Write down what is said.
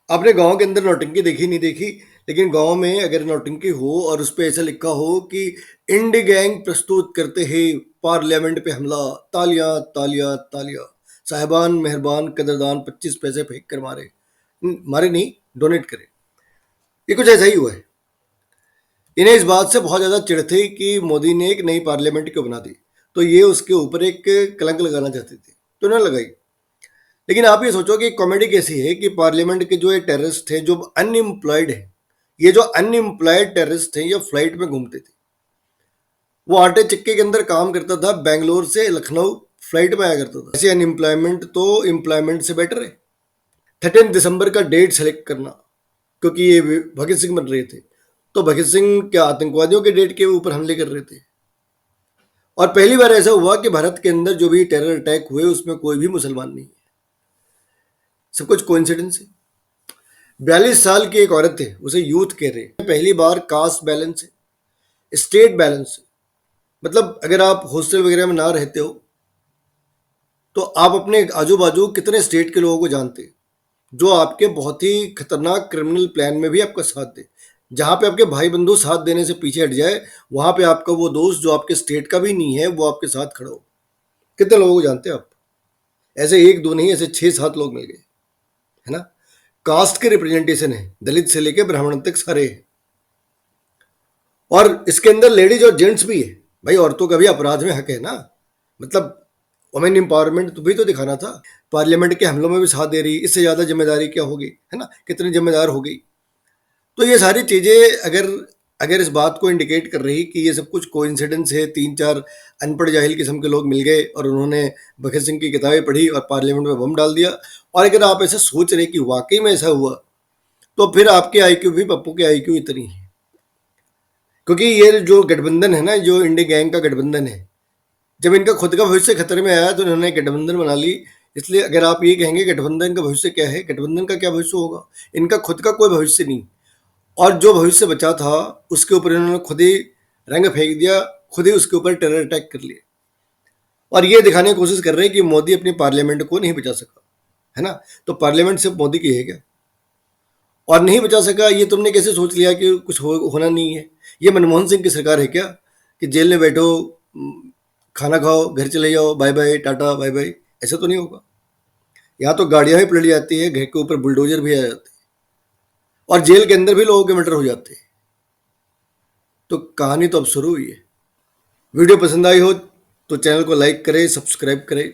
आपने गाँव के अंदर नौटंकी देखी नहीं देखी, लेकिन गाँव में अगर नौटंकी हो और उस पे ऐसा लिखा हो कि इंडी गैंग प्रस्तुत करते हैं पार्लियामेंट पे हमला, तालियां तालियां तालियां, साहिबान मेहरबान कदरदान 25 पैसे फेंक कर मारे, मारे नहीं, डोनेट करें। ये कुछ ऐसा ही हुआ है। इन्हें इस बात से बहुत ज्यादा चिढ़ थी कि मोदी ने एक नई पार्लियामेंट क्यों बना दी, तो ये उसके ऊपर एक कलंक लगाना चाहते थे, तो उन्होंने लगाई। लेकिन आप ये सोचो कि कॉमेडी कैसी है कि पार्लियामेंट के जो ये टेररिस्ट थे जो अनएम्प्लॉयड है, ये जो अनएम्प्लॉयड टेररिस्ट थे ये फ्लाइट में घूमते थे। वो आटे चक्के के अंदर काम करता था, बेंगलोर से लखनऊ फ्लाइट में आया करता था। ऐसे अनएम्प्लॉयमेंट तो एम्प्लॉयमेंट से बेटर है। 13 दिसंबर का डेट सेलेक्ट करना, क्योंकि ये भगत सिंह बन रहे थे, तो भगत सिंह क्या आतंकवादियों के डेट के ऊपर हमले कर रहे थे। और पहली बार ऐसा हुआ कि भारत के अंदर जो भी टेरर अटैक हुए उसमें कोई भी मुसलमान नहीं है। सब कुछ कोइंसिडेंस है। 42 साल की एक औरत है, उसे यूथ कह रहे हैं। पहली बार कास्ट बैलेंस है, स्टेट बैलेंस है। मतलब अगर आप हॉस्टल वगैरह में ना रहते हो तो आप अपने आजू बाजू कितने स्टेट के लोगों को जानते हैं जो आपके बहुत ही खतरनाक क्रिमिनल प्लान में भी आपका साथ दे। जहां पे आपके भाई बंधु साथ देने से पीछे हट जाए, वहां पे आपका वो दोस्त जो आपके स्टेट का भी नहीं है वो आपके साथ खड़ा हो। कितने लोगों को जानते हैं आप? ऐसे एक दो नहीं, ऐसे 6-7 लोग मिल गए, है ना। कास्ट के रिप्रेजेंटेशन है, दलित से लेके ब्राह्मण तक सारे हैं। और इसके अंदर लेडीज और जेंट्स भी है। भाई औरतों का भी अपराध में हक है ना। मतलब वुमेन एम्पावरमेंट तो भी तो दिखाना था। पार्लियामेंट के हमलों में भी साथ दे रही, इससे ज्यादा जिम्मेदारी क्या होगी, है ना, कितनी जिम्मेदार हो गई। तो ये सारी चीजें अगर अगर इस बात को इंडिकेट कर रही कि ये सब कुछ कोइंसिडेंस है, 3-4 अनपढ़ जाहिल किस्म के लोग मिल गए और उन्होंने भगत सिंह की किताबें पढ़ी और पार्लियामेंट में बम डाल दिया, और अगर आप ऐसा सोच रहे कि वाकई में ऐसा हुआ, तो फिर आपके आईक्यू भी पप्पू के आईक्यू इतनी है। क्योंकि ये जो गठबंधन है ना, जो इंडी गैंग का गठबंधन है, जब इनका खुद का भविष्य खतरे में आया तो इन्होंने गठबंधन बना ली। इसलिए अगर आप ये कहेंगे गठबंधन का भविष्य क्या है, गठबंधन का क्या भविष्य होगा, इनका खुद का कोई भविष्य नहीं। और जो भविष्य बचा था उसके ऊपर इन्होंने खुद ही रंग फेंक दिया, खुद ही उसके ऊपर टेरर अटैक कर लिया। और ये दिखाने की कोशिश कर रहे हैं कि मोदी अपनी पार्लियामेंट को नहीं बचा सका, है ना। तो पार्लियामेंट सिर्फ मोदी की है क्या? और नहीं बचा सका ये तुमने कैसे सोच लिया कि कुछ होना नहीं है? ये मनमोहन सिंह की सरकार है क्या कि जेल में बैठो, खाना खाओ, घर चले जाओ, bye bye tata bye bye? ऐसा तो नहीं होगा। यहाँ तो गाड़ियां भी पलट जाती है, घर के ऊपर बुलडोजर भी आ जाते हैं, और जेल के अंदर भी लोगों के मर्डर हो जाते हैं। तो कहानी तो अब शुरू हुई है। वीडियो पसंद आई हो तो चैनल को लाइक करें, सब्सक्राइब करें।